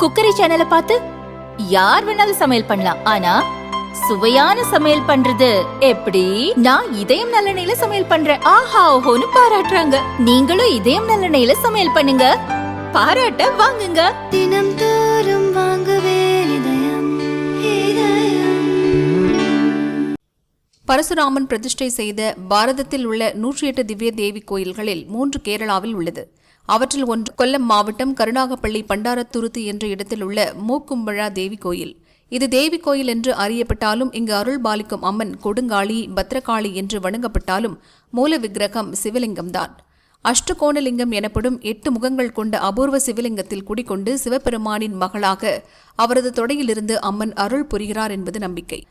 Cookery சேனலை பார்த்து யார் வேணாலும் சமையல் பண்ணலாம். ஆனா சுவையான சமையல் பண்றது எப்படி? நான் இதயம் நல்லெண்ணெயில சமையல் பண்றேன். ஆஹா ஓஹோன்னு பாராட்டுறாங்க. நீங்களும் இதயம் நல்லெண்ணெயில சமையல் பண்ணுங்க, பாராட்ட வாங்குங்க. தினம் தோறும் வாங்குவே இதயம். பரசுராமன் பிரதிஷ்டை செய்த பாரதத்தில் உள்ள 108 திவ்ய தேவி கோயில்களில் 3 கேரளாவில் உள்ளது. அவற்றில் ஒன்று கொல்லம் மாவட்டம் கருணாகப்பள்ளி பண்டாரத்துருத்து என்ற இடத்தில் உள்ள மூக்கும்பழா தேவி கோயில். இது தேவி கோயில் என்று அறியப்பட்டாலும் இங்கு அருள் பாலிக்கும் அம்மன் கொடுங்காளி, பத்ரகாளி என்று வணங்கப்பட்டாலும் மூல விக்கிரகம் சிவலிங்கம்தான். அஷ்டகோணலிங்கம் எனப்படும் 8 முகங்கள் கொண்ட அபூர்வ சிவலிங்கத்தில் குடிகொண்டு சிவபெருமானின் மகளாக அவரது தொடையிலிருந்து அம்மன் அருள் புரிகிறார் என்பது நம்பிக்கை.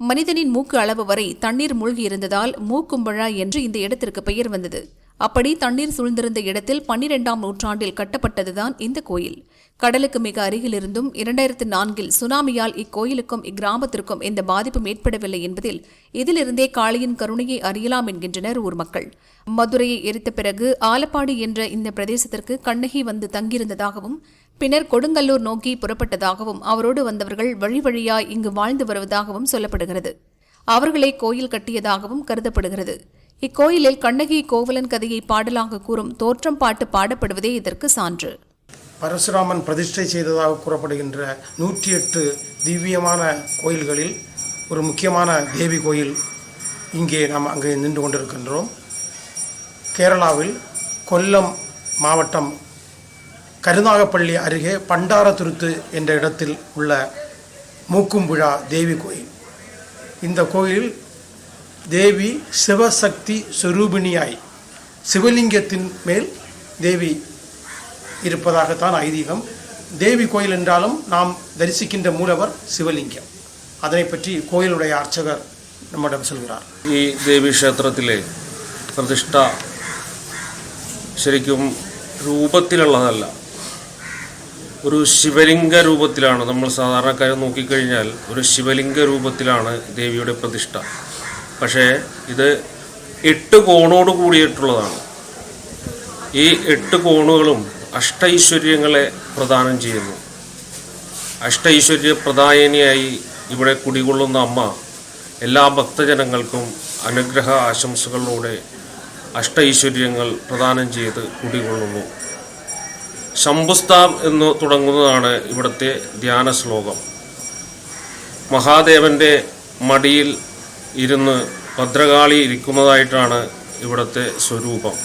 மனிதனின் மூக்கு அளவு வரை தண்ணீர் மூழ்கியிருந்ததால் மூக்கும்பழா என்று இந்த இடத்திற்கு பெயர் வந்தது. அப்படி தண்ணீர் சூழ்ந்திருந்த இடத்தில் 12ஆம் நூற்றாண்டில் கட்டப்பட்டதுதான் இந்த கோயில். கடலுக்கு மிக அருகிலிருந்தும் 2004இல் சுனாமியால் இக்கோயிலுக்கும் இக்கிராமத்திற்கும் எந்த பாதிப்பும் ஏற்படவில்லை என்பதில் இதிலிருந்தே காளியின் கருணையை அறியலாம் என்கின்றனர் ஊர் மக்கள். மதுரையை எரித்த பிறகு ஆலப்பாடி என்ற இந்த பிரதேசத்திற்கு கண்ணகி வந்து தங்கியிருந்ததாகவும் பின்னர் கொடுங்கல்லூர் நோக்கி புறப்பட்டதாகவும் அவரோடு வந்தவர்கள் வழி வழியாய் இங்கு வாழ்ந்து வருவதாகவும் சொல்லப்படுகிறது. அவர்களே கோயில் கட்டியதாகவும் கருதப்படுகிறது. இக்கோயிலில் கண்ணகி கோவலன் கதையை பாடலாக கூறும் தோற்றம் பாட்டு பாடப்படுவதே இதற்கு சான்று. பரசுராமன் பிரதிஷ்டை செய்ததாக கூறப்படுகின்ற 108 திவ்யமான கோயில்களில் ஒரு முக்கியமான தேவி கோயில் இங்கே நாம் அங்கே நின்று கொண்டிருக்கின்றோம். கேரளாவில் கொல்லம் மாவட்டம் கருணாகப்பள்ளி அருகே பண்டாரத்துருத்து என்ற இடத்தில் உள்ள மூக்கும்புழா தேவி கோயில். இந்த கோயிலில் தேவி சிவசக்தி சொரூபிணியாய் சிவலிங்கத்தின் மேல் தேவி இருப்பதாகத்தான் ஐதீகம். தேவி கோயில் என்றாலும் நாம் தரிசிக்கின்ற மூலவர் சிவலிங்கம். அதனை பற்றி கோயிலுடைய அர்ச்சகர் நம்மிடம் சொல்கிறார். ഈ ദേവീക്ഷേത്രത്തിലെ പ്രതിഷ്ഠ ശരിക്കും രൂപത്തിലുള്ളതല്ല, ഒരു ശിവലിംഗ രൂപത്തിലാണ്. നമ്മൾ സാധാരണക്കാരെ നോക്കിക്കഴിഞ്ഞാൽ ഒരു ശിവലിംഗ രൂപത്തിലാണ് ദേവിയുടെ പ്രതിഷ്ഠ. പക്ഷേ ഇത് 8 കോണോട് കൂടിയിട്ടുള്ളതാണ്. ഈ 8 കോണുകളും അഷ്ടൈശ്വര്യങ്ങളെ പ്രദാനം ചെയ്യുന്നു. അഷ്ടൈശ്വര്യ പ്രദായനിയായി ഇവിടെ കുടികൊള്ളുന്ന അമ്മ എല്ലാ ഭക്തജനങ്ങൾക്കും അനുഗ്രഹ ആശംസകളിലൂടെ അഷ്ടൈശ്വര്യങ്ങൾ പ്രദാനം ചെയ്ത് കുടികൊള്ളുന്നു. ശംഭുസ്താം എന്ന് തുടങ്ങുന്നതാണ് ഇവിടുത്തെ ധ്യാന ശ്ലോകം. മഹാദേവൻ്റെ മടിയിൽ ഇരുന്ന് ഭദ്രകാളി ഇരിക്കുന്നതായിട്ടാണ് ഇവിടുത്തെ സ്വരൂപം.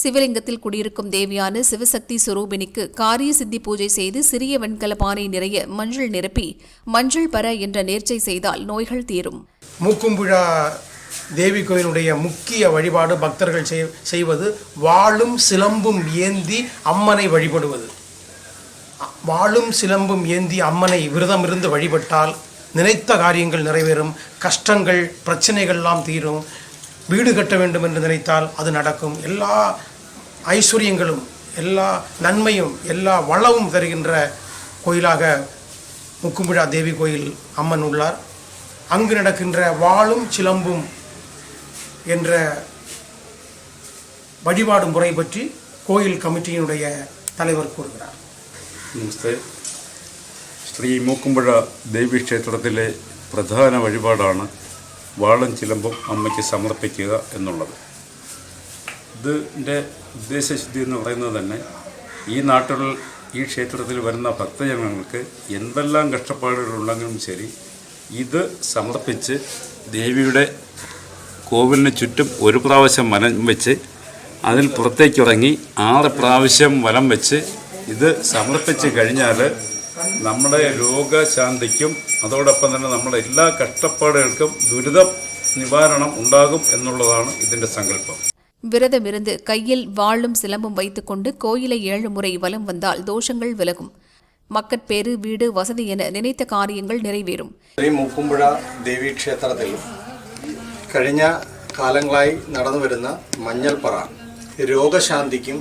சிவலிங்கத்தில் குடியிருக்கும் தேவியான சிவசக்தி சுரூபினிக்கு காரிய சித்தி பூஜை செய்து சிறிய வெண்கல பானை நிறைய மஞ்சள் நிரப்பி மஞ்சள் பர என்ற நேர்ச்சை செய்தால் நோய்கள் தீரும். மூக்கும்புழா தேவி கோயிலுடைய முக்கிய வழிபாடு பக்தர்கள் செய்வது வாளும் சிலம்பும் ஏந்தி அம்மனை வழிபடுவது. வாளும் சிலம்பும் ஏந்தி அம்மனை விரதம் இருந்து வழிபட்டால் நினைத்த காரியங்கள் நிறைவேறும், கஷ்டங்கள் பிரச்சனைகள்லாம் தீரும். வீடு கட்ட வேண்டும் என்று நினைத்தால் அது நடக்கும். எல்லா ஐஸ்வர்யங்களும் எல்லா நன்மையும் எல்லா வளமும் தருகின்ற கோயிலாக மூக்கும்புழா தேவி கோயில் அம்மன் உள்ளார். அங்கு நடக்கின்ற வாளும் சிலம்பும் என்ற வழிபாடு முறை பற்றி கோயில் கமிட்டியினுடைய தலைவர் கூறுகிறார். നമസ്തേ. ശ്രീ മൂക്കുമ്പുഴ ദേവീക്ഷേത്രത്തിലെ പ്രധാന വഴിപാടാണ് വാളും ചിലമ്പും അമ്മയ്ക്ക് സമർപ്പിക്കുക എന്നുള്ളത്. ഇതിൻ്റെ ഉദ്ദേശശുദ്ധി എന്ന് പറയുന്നത് തന്നെ ഈ നാട്ടിൽ ഈ ക്ഷേത്രത്തിൽ വരുന്ന ഭക്തജനങ്ങൾക്ക് എന്തെല്ലാം കഷ്ടപ്പാടുകളുണ്ടെങ്കിലും ശരി ഇത് സമർപ്പിച്ച് ദേവിയുടെ കോവിലിന് ചുറ്റും ഒരു പ്രാവശ്യം വലം വെച്ച് അതിൽ പുറത്തേക്കിറങ്ങി 6 പ്രാവശ്യം വലം വെച്ച് ഇത് സമർപ്പിച്ച് കഴിഞ്ഞാൽ നമ്മുടെ രോഗശാന്തിക്കും അതോടൊപ്പം തന്നെ നമ്മുടെ എല്ലാ കഷ്ടപ്പാടുകൾക്കും ദുരിത നിവാരണം ഉണ്ടാകും എന്നുള്ളതാണ് ഇതിൻ്റെ സങ്കല്പം. விரதமிருந்து கையில் வாளும் சிலம்பும் வைத்துக்கொண்டு கோயிலை 7 முறை வலம் வந்தால் தோஷங்கள் விலகும். மக்கட்பேறு, வீடு, வசதி என நினைத்த காரியங்கள் நிறைவேறுം. ശ്രീ മൂക്കുമ്പുഴ ദേവീക്ഷേത്രത്തിൽ കഴിഞ്ഞ കാലങ്ങളായി നടന്നു വരുന്ന മഞ്ഞൾപ്പറ രോഗശാന്തിക്കും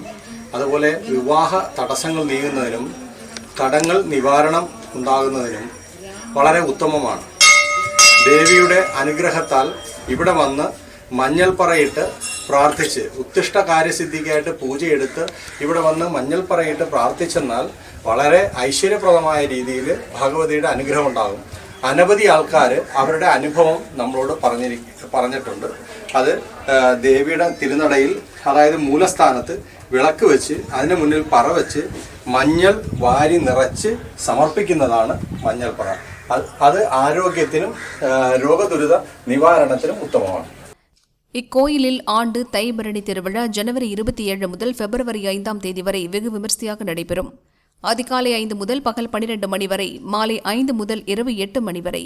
അതുപോലെ വിവാഹ തടസ്സങ്ങൾ നീങ്ങുന്നതിനും കടങ്ങൾ നിവാരണം ഉണ്ടാകുന്നതിനും വളരെ ഉത്തമമാണ്. ദേവിയുടെ അനുഗ്രഹത്താൽ ഇവിടെ വന്ന് മഞ്ഞൾപ്പറയിട്ട് പ്രാർത്ഥിച്ച് ഉത്തിഷ്ട കാര്യസിദ്ധിക്കായിട്ട് പൂജയെടുത്ത് ഇവിടെ വന്ന് മഞ്ഞൾ പറയിട്ട് പ്രാർത്ഥിച്ചെന്നാൽ വളരെ ഐശ്വര്യപ്രദമായ രീതിയിൽ ഭഗവതിയുടെ അനുഗ്രഹം ഉണ്ടാകും. അനവധി ആൾക്കാർ അവരുടെ അനുഭവം നമ്മളോട് പറഞ്ഞിട്ടുണ്ട്. അത് ദേവിയുടെ തിരുനടയിൽ, അതായത് മൂലസ്ഥാനത്ത് വിളക്ക് വെച്ച് അതിന് മുന്നിൽ പറ വെച്ച് മഞ്ഞൾ വാരി നിറച്ച് സമർപ്പിക്കുന്നതാണ് മഞ്ഞൾ പറ. അത് ആരോഗ്യത്തിനും രോഗദുരിത നിവാരണത്തിനും ഉത്തമമാണ്. இக்கோயிலில் ஆண்டு தைபரணி திருவிழா ஜனவரி 27 முதல் பிப்ரவரி 5ஆம் தேதி வரை வெகு விமர்சையாக நடைபெறும். அதிகாலை 5 முதல் பகல் 12 மணி வரை, மாலை 5 முதல் இரவு 8 மணி வரை.